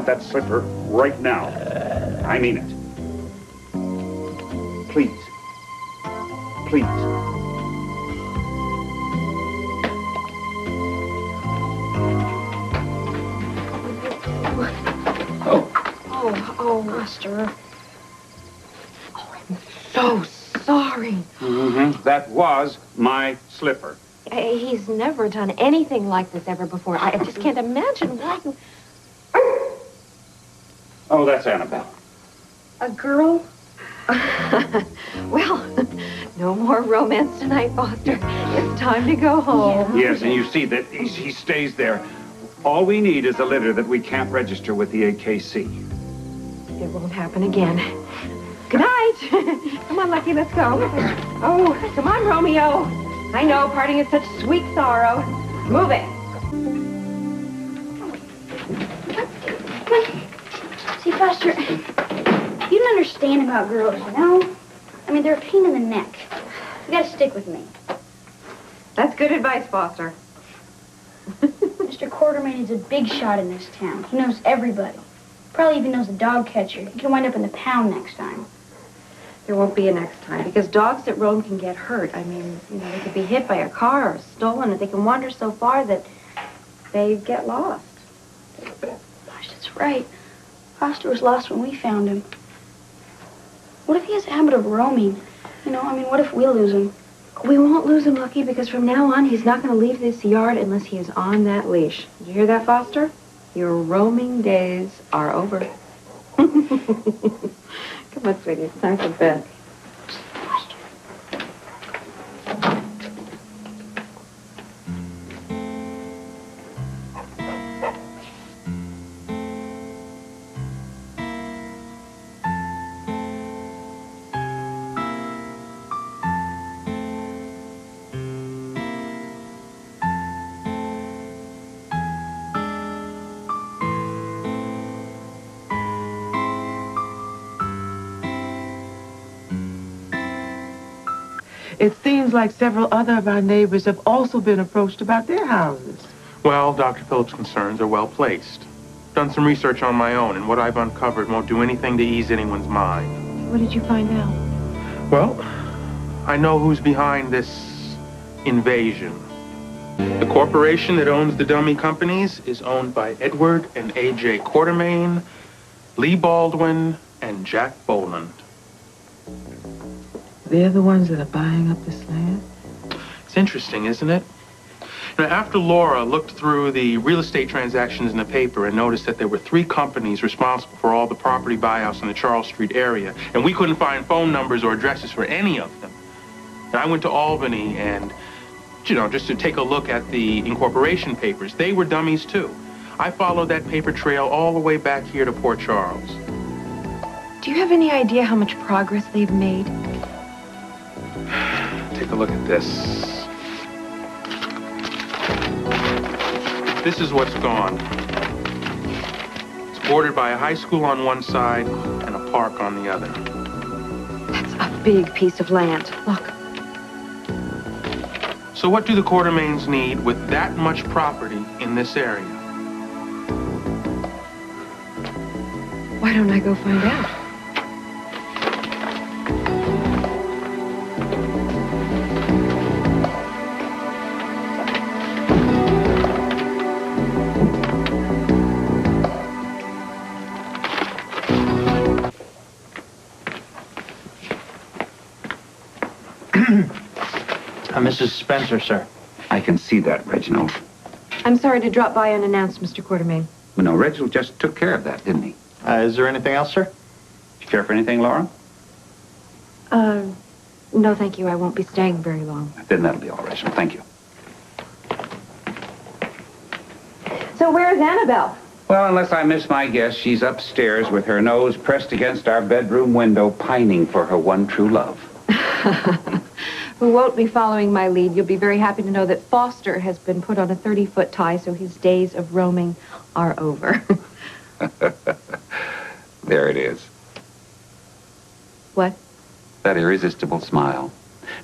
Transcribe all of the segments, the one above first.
want that slipper right now. I mean it. Please. Please. Oh, Lester. Oh, I'm so sorry. That was my slipper. He's never done anything like this ever before. I just can't imagine why you... Oh, that's Annabelle. A girl? Well, no more romance tonight, Foster. It's time to go home. Yes, and you see that he stays there. All we need is a litter that we can't register with the AKC. It won't happen again. Good night. Come on, Lucky, let's go. Oh, come on, Romeo. I know, parting is such sweet sorrow. Move it. See, Foster, you don't understand about girls, you know? I mean, they're a pain in the neck. You gotta stick with me. That's good advice, Foster. Mr. Quartermain is a big shot in this town. He knows everybody. Probably even knows the dog catcher. He can wind up in the pound next time. There won't be a next time, because dogs that roam can get hurt. I mean, you know, they could be hit by a car or stolen, or they can wander so far that they get lost. Gosh, that's right. Foster was lost when we found him. What if he has a habit of roaming? You know, I mean, what if we lose him? We won't lose him, Lucky, because from now on, he's not going to leave this yard unless he is on that leash. Did you hear that, Foster? Your roaming days are over. Come on, sweetie. It's time for bed. It seems like several other of our neighbors have also been approached about their houses. Well, Dr. Phillips' concerns are well placed. Done some research on my own, and what I've uncovered won't do anything to ease anyone's mind. What did you find out? Well, I know who's behind this invasion. The corporation that owns the dummy companies is owned by Edward and A.J. Quartermain, Lee Baldwin, and Jack Boland. They're the ones that are buying up this land? It's interesting, isn't it? You know, after Laura looked through the real estate transactions in the paper and noticed that there were 3 companies responsible for all the property buyouts in the Charles Street area, and we couldn't find phone numbers or addresses for any of them. And I went to Albany and, you know, just to take a look at the incorporation papers. They were dummies, too. I followed that paper trail all the way back here to Port Charles. Do you have any idea how much progress they've made? Take a look at this. This is what's gone. It's bordered by a high school on one side and a park on the other. That's a big piece of land. Look. So what do the Quartermains need with that much property in this area? Why don't I go find out? Mrs. Spencer, sir. I can see that, Reginald. I'm sorry to drop by unannounced, Mr. Quartermain. Well, no, Reginald just took care of that, didn't he? Is there anything else, sir? You care for anything, Laura? No, thank you. I won't be staying very long. Then that'll be all, Reginald. Thank you. So where's Annabelle? Well, unless I miss my guess, she's upstairs with her nose pressed against our bedroom window, pining for her one true love. Who won't be following my lead. You'll be very happy to know that Foster has been put on a 30-foot tie, so his days of roaming are over. There it is. What? That irresistible smile.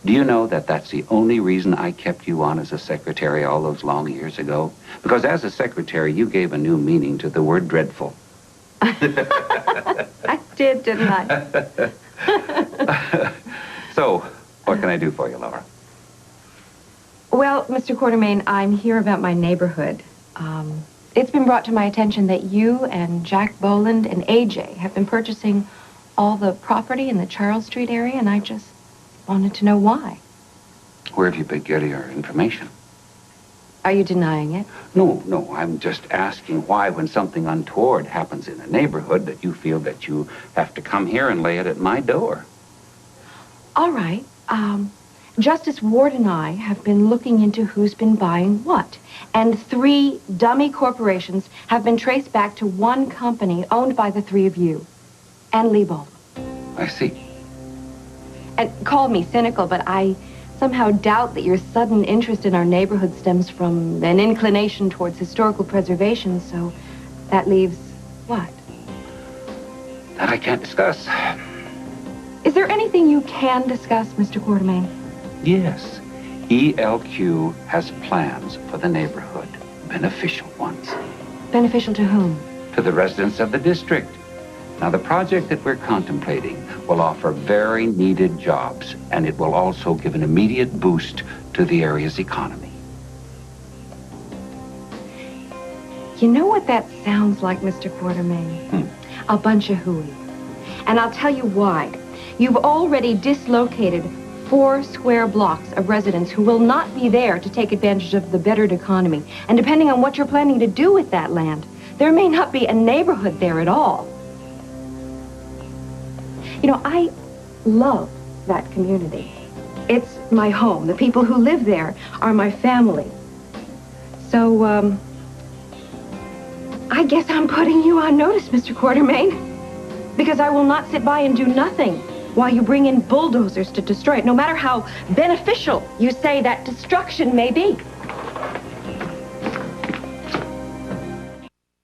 Do you know that that's the only reason I kept you on as a secretary all those long years ago? Because as a secretary, you gave a new meaning to the word dreadful. I did, didn't I? So, what can I do for you, Laura? Well, Mr. Quartermain, I'm here about my neighborhood. It's been brought to my attention that you and Jack Boland and AJ have been purchasing all the property in the Charles Street area, and I just wanted to know why. Where have you been getting your information? Are you denying it? No, I'm just asking why, when something untoward happens in a neighborhood, that you feel that you have to come here and lay it at my door. All right. Justice Ward and I have been looking into who's been buying what. And 3 dummy corporations have been traced back to one company owned by the 3 of you. And Lee Baldwin. I see. And call me cynical, but I somehow doubt that your sudden interest in our neighborhood stems from an inclination towards historical preservation, so that leaves what? That I can't discuss. Is there anything you can discuss, Mr. Quartermain? Yes. ELQ has plans for the neighborhood. Beneficial ones. Beneficial to whom? To the residents of the district. Now, the project that we're contemplating will offer very needed jobs, and it will also give an immediate boost to the area's economy. You know what that sounds like, Mr. Quartermain? A bunch of hooey. And I'll tell you why. You've already dislocated 4 square blocks of residents who will not be there to take advantage of the bettered economy. And depending on what you're planning to do with that land, there may not be a neighborhood there at all. You know, I love that community. It's my home. The people who live there are my family. So, I guess I'm putting you on notice, Mr. Quartermain. Because I will not sit by and do nothing while you bring in bulldozers to destroy it, no matter how beneficial you say that destruction may be.